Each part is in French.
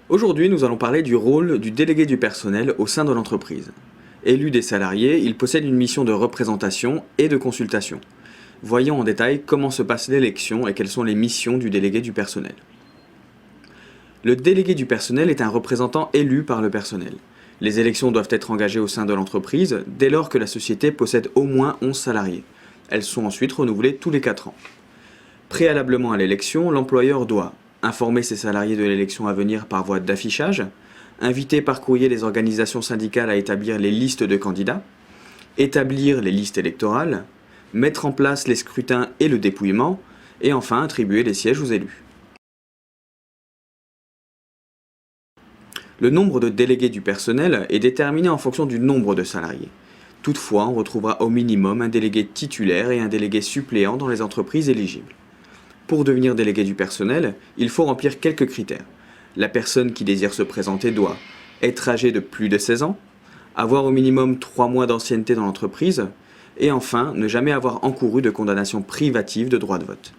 Aujourd'hui, nous allons parler du rôle du délégué du personnel au sein de l'entreprise. Élu des salariés, il possède une mission de représentation et de consultation. Voyons en détail comment se passe l'élection et quelles sont les missions du délégué du personnel. Le délégué du personnel est un représentant élu par le personnel. Les élections doivent être engagées au sein de l'entreprise dès lors que la société possède au moins 11 salariés. Elles sont ensuite renouvelées tous les 4 ans. Préalablement à l'élection, l'employeur doit informer ses salariés de l'élection à venir par voie d'affichage, inviter par courrier les organisations syndicales à établir les listes de candidats, établir les listes électorales, mettre en place les scrutins et le dépouillement, et enfin attribuer les sièges aux élus. Le nombre de délégués du personnel est déterminé en fonction du nombre de salariés. Toutefois, on retrouvera au minimum un délégué titulaire et un délégué suppléant dans les entreprises éligibles. Pour devenir délégué du personnel, il faut remplir quelques critères. La personne qui désire se présenter doit être âgée de plus de 16 ans, avoir au minimum 3 mois d'ancienneté dans l'entreprise, et enfin ne jamais avoir encouru de condamnation privative de droit de vote.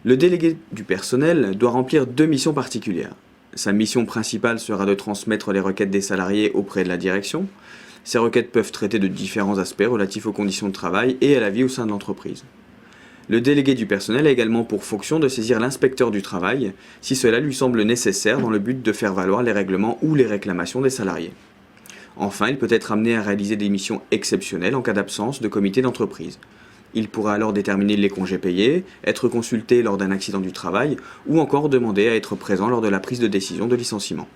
Le délégué du personnel doit remplir 2 missions particulières. Sa mission principale sera de transmettre les requêtes des salariés auprès de la direction. Ces requêtes peuvent traiter de différents aspects relatifs aux conditions de travail et à la vie au sein de l'entreprise. Le délégué du personnel a également pour fonction de saisir l'inspecteur du travail si cela lui semble nécessaire dans le but de faire valoir les règlements ou les réclamations des salariés. Enfin, il peut être amené à réaliser des missions exceptionnelles en cas d'absence de comité d'entreprise. Il pourra alors déterminer les congés payés, être consulté lors d'un accident du travail ou encore demander à être présent lors de la prise de décision de licenciement.